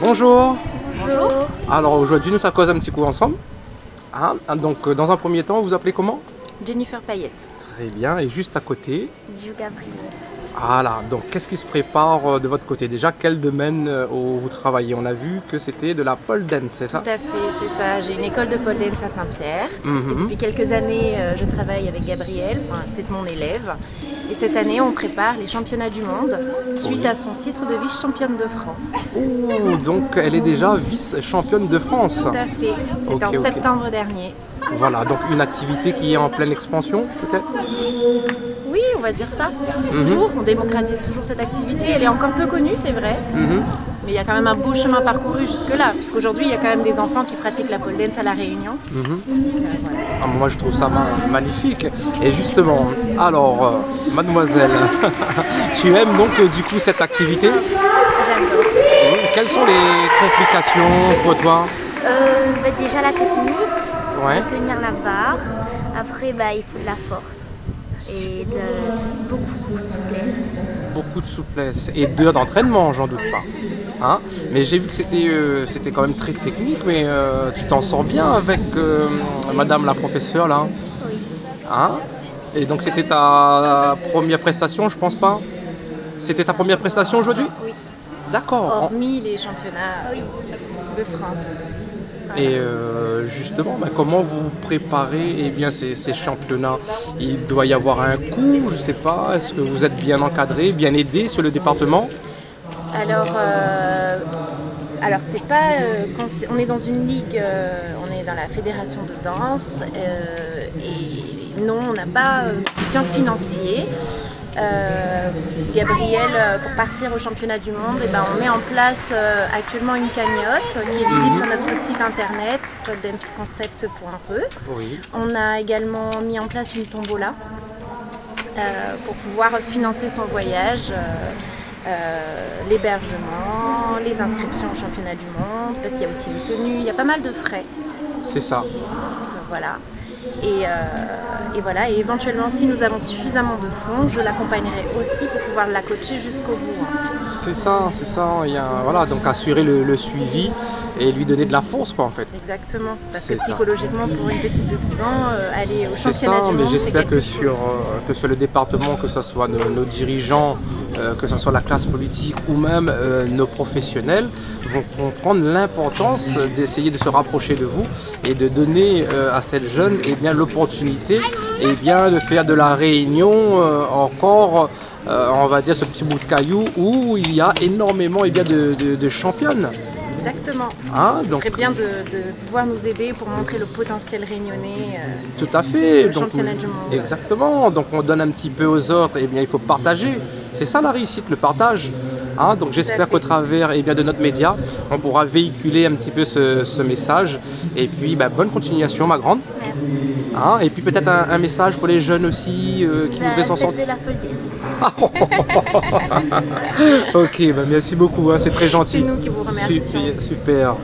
Bonjour. Bonjour. Alors aujourd'hui nous ça cause un petit coup ensemble. Donc dans un premier temps, vous vous appelez comment? Jennifer Payette. Très bien, et juste à côté. Dieu Gabriel. Voilà, donc qu'est-ce qui se prépare de votre côté? Déjà, quel domaine où vous travaillez? On a vu que c'était de la pole dance, c'est ça? Tout à fait, c'est ça. J'ai une école de pole dance à Saint-Pierre. Mhm. Et depuis quelques années, je travaille avec Gabriel, enfin, c'est mon élève. Et cette année, on prépare les championnats du monde suite à son titre de vice-championne de France. Oh, donc elle est déjà vice-championne de France. Tout à fait, c'était Ok, en ok. septembre dernier. Voilà, donc une activité qui est en pleine expansion, peut-être? Oui, on va dire ça. Mhm. Toujours, on démocratise toujours cette activité. Elle est encore peu connue, c'est vrai. Mhm. Mais il y a quand même un beau chemin parcouru jusque-là, puisqu'aujourd'hui, il y a quand même des enfants qui pratiquent la pole dance à La Réunion. Mhm. Voilà. Ah, moi je trouve ça magnifique. Et justement, alors, mademoiselle, tu aimes donc du coup cette activité? J'adore. Quelles sont les complications pour toi? Déjà la technique, Ouais. de tenir la barre. Après, il faut de la force et beaucoup de souplesse. Beaucoup de souplesse et d'heures d'entraînement, j'en doute pas. Hein, mais j'ai vu que c'était quand même très technique, mais tu t'en sors bien avec madame la professeure là. Oui. Hein? Et donc c'était ta première prestation, je pense pas? C'était ta première prestation aujourd'hui? Oui. D'accord. Hormis les championnats de France. Et justement, comment vous préparez ces championnats? Il doit y avoir un coût, je sais pas. Est-ce que vous êtes bien encadré, bien aidé sur le département? Alors c'est pas, on est dans une ligue, on est dans la fédération de danse et non, on n'a pas de soutien financier. Gabriel, pour partir au championnat du monde, on met en place actuellement une cagnotte qui est visible sur notre site internet poledanceconcept.re. Oui. On a également mis en place une tombola pour pouvoir financer son voyage, l'hébergement, les inscriptions au championnat du monde, parce qu'il y a aussi une tenue, il y a pas mal de frais. C'est ça. Voilà. Et voilà, et éventuellement, si nous avons suffisamment de fonds, je l'accompagnerai aussi pour pouvoir la coacher jusqu'au bout. C'est ça, c'est ça. Voilà, donc assurer le suivi et lui donner de la force, quoi, en fait. Exactement, parce C'est que ça. psychologiquement, pour une petite de 12 ans, aller au C'est championnat ça, du mais monde, c'est j'espère quelque que chose. sur le département, que ce soit nos dirigeants, que ce soit la classe politique ou même nos professionnels, vont comprendre l'importance d'essayer de se rapprocher de vous et de donner à cette jeune l'opportunité de faire de la Réunion encore, on va dire, ce petit bout de caillou où il y a énormément de championnes. Exactement. Ce Donc, serait bien de pouvoir nous aider pour montrer le potentiel réunionnais. tout à fait. Le championnat du monde. Exactement. Donc on donne un petit peu aux autres, il faut partager. C'est ça la réussite, le partage. Donc j'espère qu'au travers de notre média, on pourra véhiculer un petit peu ce message. Et puis bonne continuation, ma grande. Merci. Et puis peut-être un message pour les jeunes aussi qui voudraient s'en Faites sortir. de la pole dance. Ok, merci beaucoup, c'est très gentil. C'est nous qui vous remercions. Super.